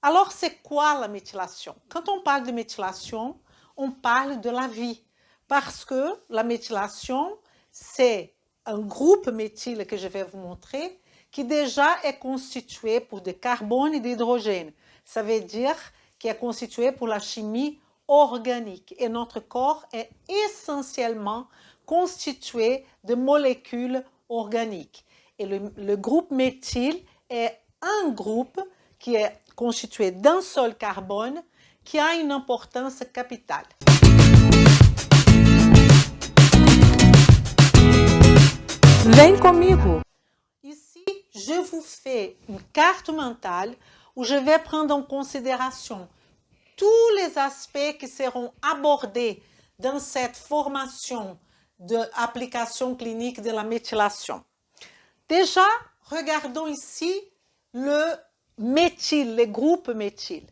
Alors, c'est quoi la méthylation? Quand on parle de méthylation, on parle de la vie. Parce que la méthylation, c'est un groupe méthyle que je vais vous montrer qui déjà est constitué pour des carbones et d'hydrogène. Ça veut dire qu'il est constitué pour la chimie organique. Et notre corps est essentiellement constitué de molécules organiques. Et le groupe méthyle est un groupe qui est constitué d'un seul carbone qui a une importance capitale. Vem comigo! Ici, je vous fais une carte mentale où je vais prendre en considération tous les aspects qui seront abordés dans cette formation d'application clinique de la méthylation. Déjà, regardons ici le méthyle, le groupe méthyle.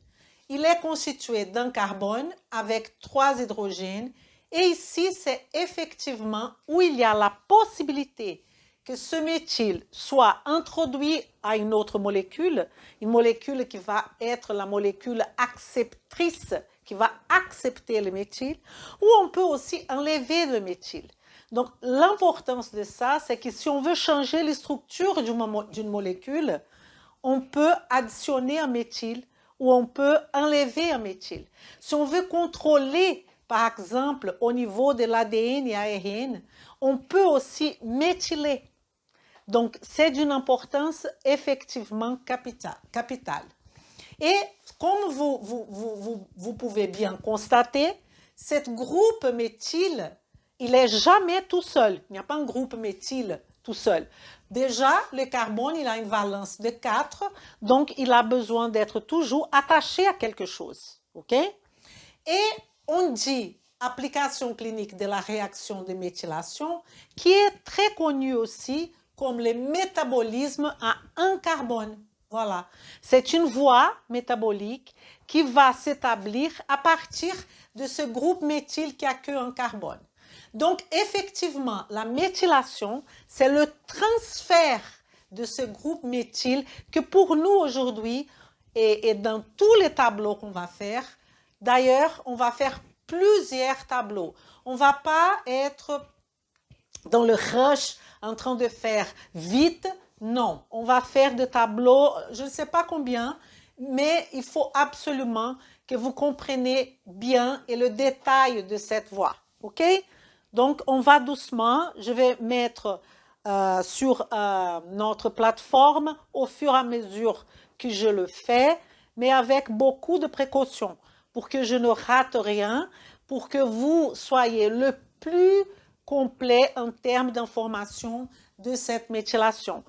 Il est constitué d'un carbone avec 3 hydrogènes et ici, c'est effectivement où il y a la possibilité que ce méthyle soit introduit à une autre molécule, une molécule qui va être la molécule acceptrice, qui va accepter le méthyle, ou on peut aussi enlever le méthyle. Donc, l'importance de ça, c'est que si on veut changer les structures d'une molécule, on peut additionner un méthyle ou on peut enlever un méthyle. Si on veut contrôler, par exemple, au niveau de l'ADN et ARN, on peut aussi méthyler. Donc, c'est d'une importance effectivement capitale. Et comme vous pouvez bien constater, ce groupe méthyle, il n'est jamais tout seul. Il n'y a pas un groupe méthyle tout seul. Déjà, le carbone, il a une valence de 4, donc il a besoin d'être toujours attaché à quelque chose. OK? Et on dit application clinique de la réaction de méthylation, qui est très connue aussi comme le métabolisme à un carbone. Voilà. C'est une voie métabolique qui va s'établir à partir de ce groupe méthyle qui a qu'un carbone. Donc, effectivement, la méthylation, c'est le transfert de ce groupe méthyle que pour nous aujourd'hui, et dans tous les tableaux qu'on va faire, d'ailleurs, on va faire plusieurs tableaux. On ne va pas être dans le rush en train de faire vite. Non, on va faire des tableaux, je ne sais pas combien, mais il faut absolument que vous compreniez bien et le détail de cette voie. OK? Donc, on va doucement. Je vais mettre sur notre plateforme au fur et à mesure que je le fais, mais avec beaucoup de précautions pour que je ne rate rien, pour que vous soyez le plus complet en termes d'information de cette méthylation.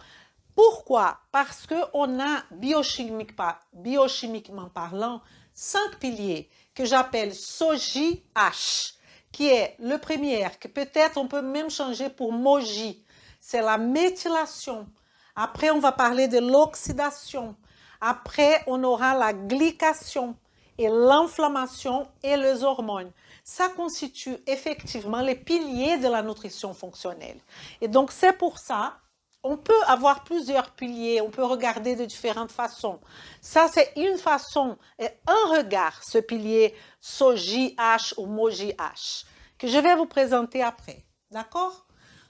Pourquoi? Parce qu'on a biochimiquement parlant 5 piliers que j'appelle SOJI-H, qui est le premier, que peut-être on peut même changer pour MOJI. C'est la méthylation. Après, on va parler de l'oxydation. Après, on aura la glycation et l'inflammation et les hormones. Ça constitue effectivement les piliers de la nutrition fonctionnelle. Et donc, c'est pour ça, on peut avoir plusieurs piliers, on peut regarder de différentes façons. Ça, c'est une façon et un regard, ce pilier SOJI-H ou MOJI-H, que je vais vous présenter après. D'accord?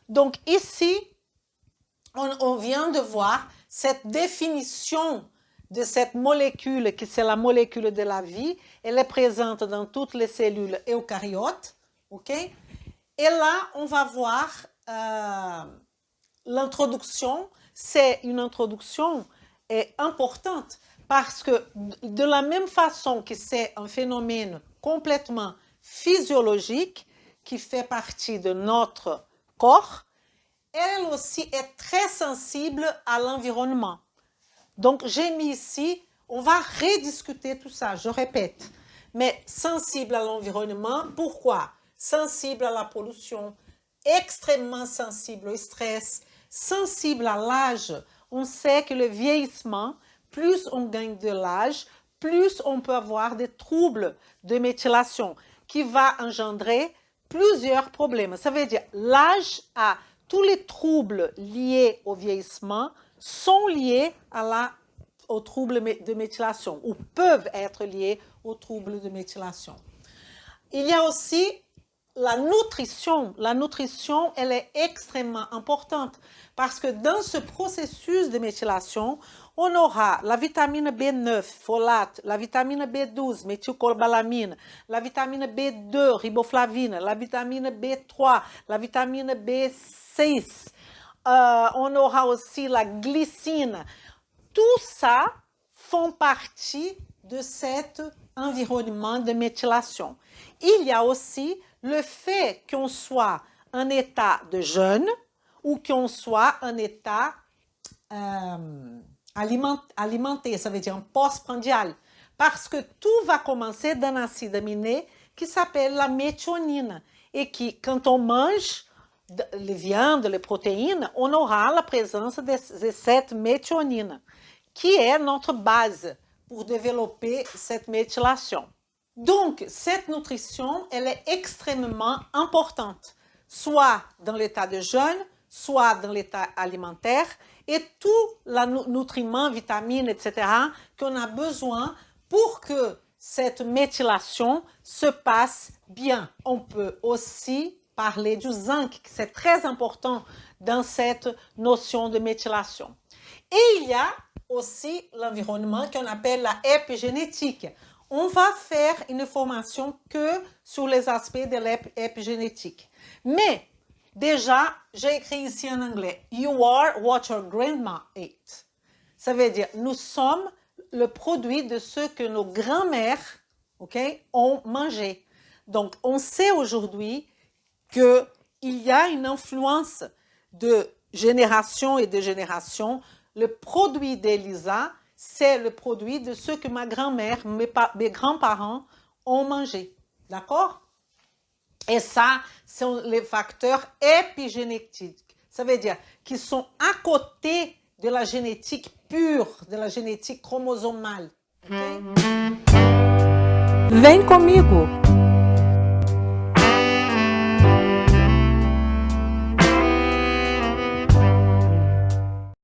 Donc, ici, on vient de voir cette définition de cette molécule, qui c'est la molécule de la vie. Elle est présente dans toutes les cellules eucaryotes. OK? Et là, on va voir l'introduction. C'est une introduction importante parce que de la même façon que c'est un phénomène complètement physiologique qui fait partie de notre corps, elle aussi est très sensible à l'environnement. Donc, j'ai mis ici, on va rediscuter tout ça, je répète. Mais sensible à l'environnement, pourquoi? Sensible à la pollution, extrêmement sensible au stress, sensible à l'âge. On sait que le vieillissement, plus on gagne de l'âge, plus on peut avoir des troubles de méthylation qui va engendrer plusieurs problèmes. Ça veut dire l'âge a tous les troubles liés au vieillissement sont liés à la aux troubles de méthylation ou peuvent être liées aux troubles de méthylation. Il y a aussi la nutrition. La nutrition, elle est extrêmement importante parce que dans ce processus de méthylation, on aura la vitamine B9, folate, la vitamine B12, méthylcobalamine, la vitamine B2, riboflavine, la vitamine B3, la vitamine B6. On aura aussi la glycine. Tout ça font partie de cet environnement de méthylation. Il y a aussi le fait qu'on soit en état de jeûne ou qu'on soit en état alimenté, ça veut dire postprandial, parce que tout va commencer d'un acide aminé qui s'appelle la méthionine et qui, quand on mange les viandes, les protéines, on aura la présence de cette méthionine, qui est notre base pour développer cette méthylation. Donc, cette nutrition, elle est extrêmement importante, soit dans l'état de jeûne, soit dans l'état alimentaire, et tous les nutriments, vitamines, etc., qu'on a besoin pour que cette méthylation se passe bien. On peut aussi parler du zinc, qui c'est très important dans cette notion de méthylation. Et il y a aussi l'environnement qu'on appelle la épigénétique. On va faire une formation que sur les aspects de l'épigénétique. Mais déjà, j'ai écrit ici en anglais, you are what your grandma ate. Ça veut dire, nous sommes le produit de ce que nos grands-mères, ont mangé. Donc, on sait aujourd'hui qu'il y a une influence de génération et de génération. Le produit d'Elisa, c'est le produit de ce que ma grand-mère, mes grands-parents ont mangé. D'accord? Et ça, ce sont les facteurs épigénétiques. Ça veut dire qu'ils sont à côté de la génétique pure, de la génétique chromosomale. Okay? Vem comigo!